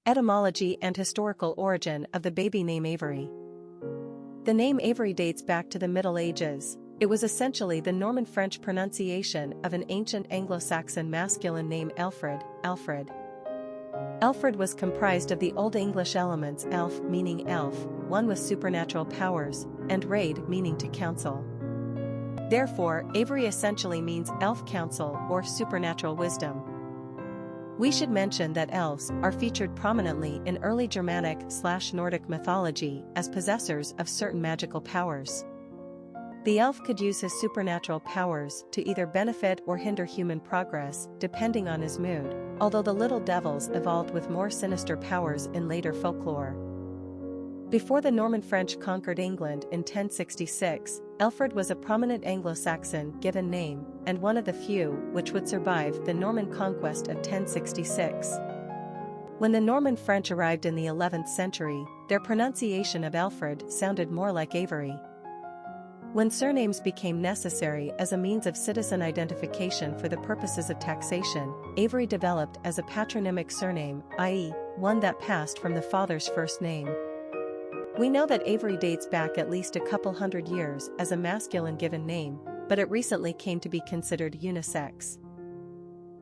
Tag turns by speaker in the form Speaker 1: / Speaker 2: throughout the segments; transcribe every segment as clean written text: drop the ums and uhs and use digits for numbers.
Speaker 1: Etymology and historical origin of the baby name Avery. The name Avery dates back to the Middle Ages. It was essentially the Norman French pronunciation of an ancient Anglo-Saxon masculine name Alfred. Alfred was comprised of the Olde English elements elf meaning elf, one with supernatural powers, and raid meaning to counsel. Therefore, Avery essentially means elf counsel or supernatural wisdom. We should mention that elves are featured prominently in early Germanic/Nordic mythology as possessors of certain magical powers. The elf could use his supernatural powers to either benefit or hinder human progress, depending on his mood, although the little devils evolved with more sinister powers in later folklore. Before the Norman French conquered England in 1066, Alfred was a prominent Anglo-Saxon given name, and one of the few which would survive the Norman conquest of 1066. When the Norman French arrived in the 11th century, their pronunciation of Alfred sounded more like Avery. When surnames became necessary as a means of citizen identification for the purposes of taxation, Avery developed as a patronymic surname, i.e., one that passed from the father's first name. We know that Avery dates back at least a couple hundred years as a masculine given name, but it recently came to be considered unisex.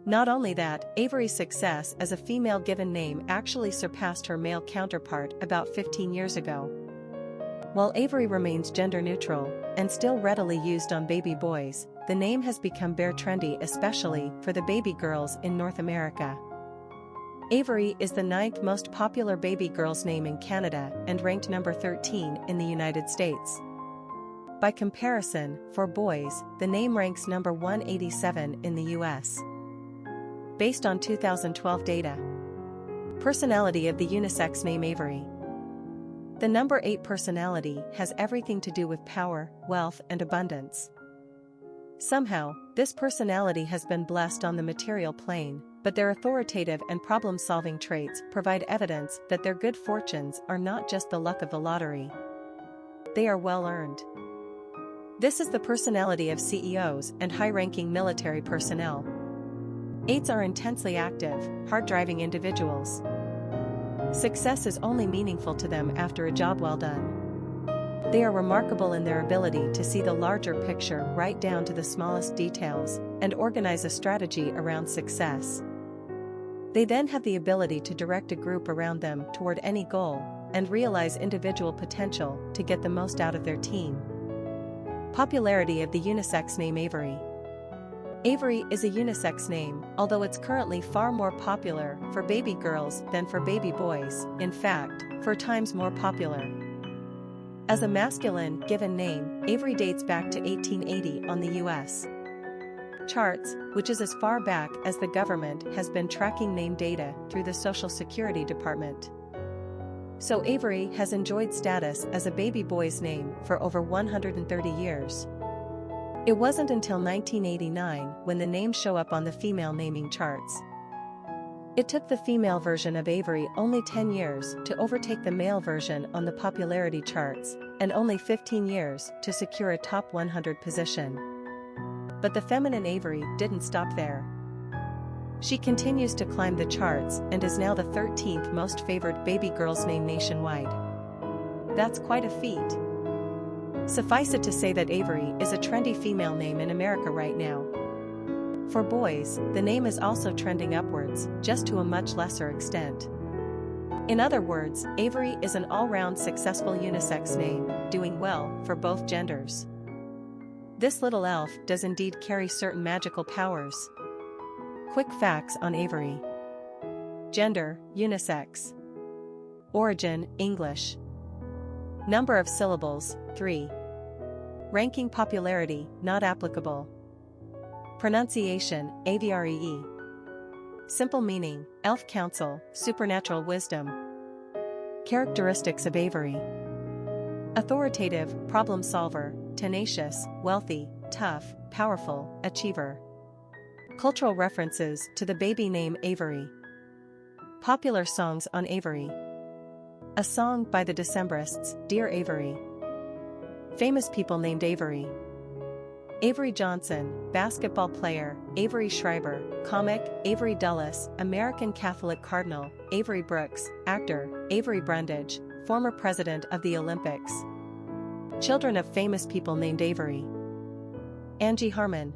Speaker 1: Not only that, Avery's success as a female given name actually surpassed her male counterpart about 15 years ago. While Avery remains gender neutral and still readily used on baby boys, the name has become bare trendy, especially for the baby girls in North America. Avery is the 9th most popular baby girl's name in Canada and ranked number 13 in the United States. By comparison, for boys, the name ranks number 187 in the US. Based on 2012 data. Personality of the unisex name Avery. The number 8 personality has everything to do with power, wealth, and abundance. Somehow, this personality has been blessed on the material plane, but their authoritative and problem-solving traits provide evidence that their good fortunes are not just the luck of the lottery. They are well-earned. This is the personality of CEOs and high-ranking military personnel. 8s are intensely active, hard-driving individuals. Success is only meaningful to them after a job well done. They are remarkable in their ability to see the larger picture right down to the smallest details and organize a strategy around success. They then have the ability to direct a group around them toward any goal and realize individual potential to get the most out of their team. Popularity of the unisex name Avery. Avery is a unisex name, although it's currently far more popular for baby girls than for baby boys, in fact, 4 times more popular. As a masculine given name, Avery dates back to 1880 on the US charts, which is as far back as the government has been tracking name data through the Social Security Department. So Avery has enjoyed status as a baby boy's name for over 130 years. It wasn't until 1989 when the name showed up on the female naming charts. It took the female version of Avery only 10 years to overtake the male version on the popularity charts, and only 15 years to secure a top 100 position. But the feminine Avery didn't stop there. She continues to climb the charts and is now the 13th most favored baby girl's name nationwide. That's quite a feat. Suffice it to say that Avery is a trendy female name in America right now. For boys, the name is also trending upwards, just to a much lesser extent. In other words, Avery is an all-round successful unisex name, doing well for both genders. This little elf does indeed carry certain magical powers. Quick facts on Avery. Gender, unisex. Origin, English. Number of syllables, 3. Ranking popularity, not applicable. Pronunciation, Avree. Simple meaning, elf counsel, supernatural wisdom. Characteristics of Avery. Authoritative, problem solver, tenacious, wealthy, tough, powerful, achiever. Cultural references to the baby name Avery. Popular songs on Avery. A song by the Decemberists, Dear Avery. Famous people named Avery. Avery Johnson, basketball player, Avery Schreiber, comic, Avery Dulles, American Catholic cardinal, Avery Brooks, actor, Avery Brundage, former president of the Olympics. Children of famous people named Avery. Angie Harmon,